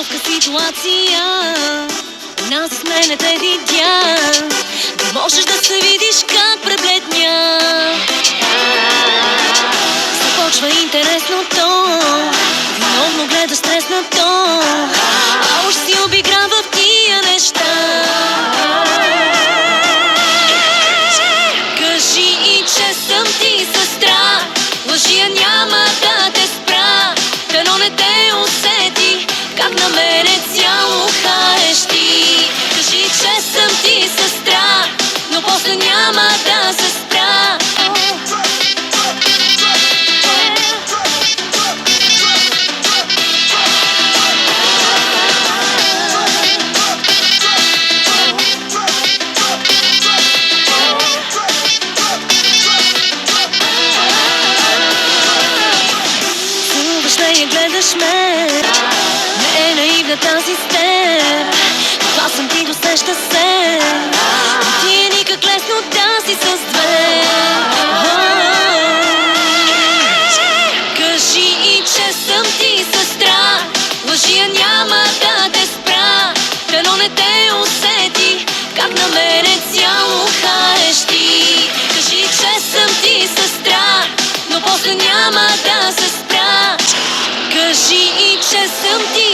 неловка ситуация. У нас с мене те видя. Не можеш да се видиш как пребледня. Започва интересното. Виновно гледа стреснато. А уж си обиграва в тия неща. Кажи и че съм ти сестра. Лъжия няма да те спра. Дано не те усети как на мене цяло хаеш ти. Кажи, че съм ти сестра, но после няма да се спра. Гледаш ме, не е наивна тази степ. Това съм ти, досеща се. Ти е никак лесно да си с две. Кажи и че съм ти сестра. Лъжия няма да те спра. Дано не те усети как на мене цяло хаеш ти. Кажи, че съм ти сестра, но после няма да се спра. Кажи и че съм ти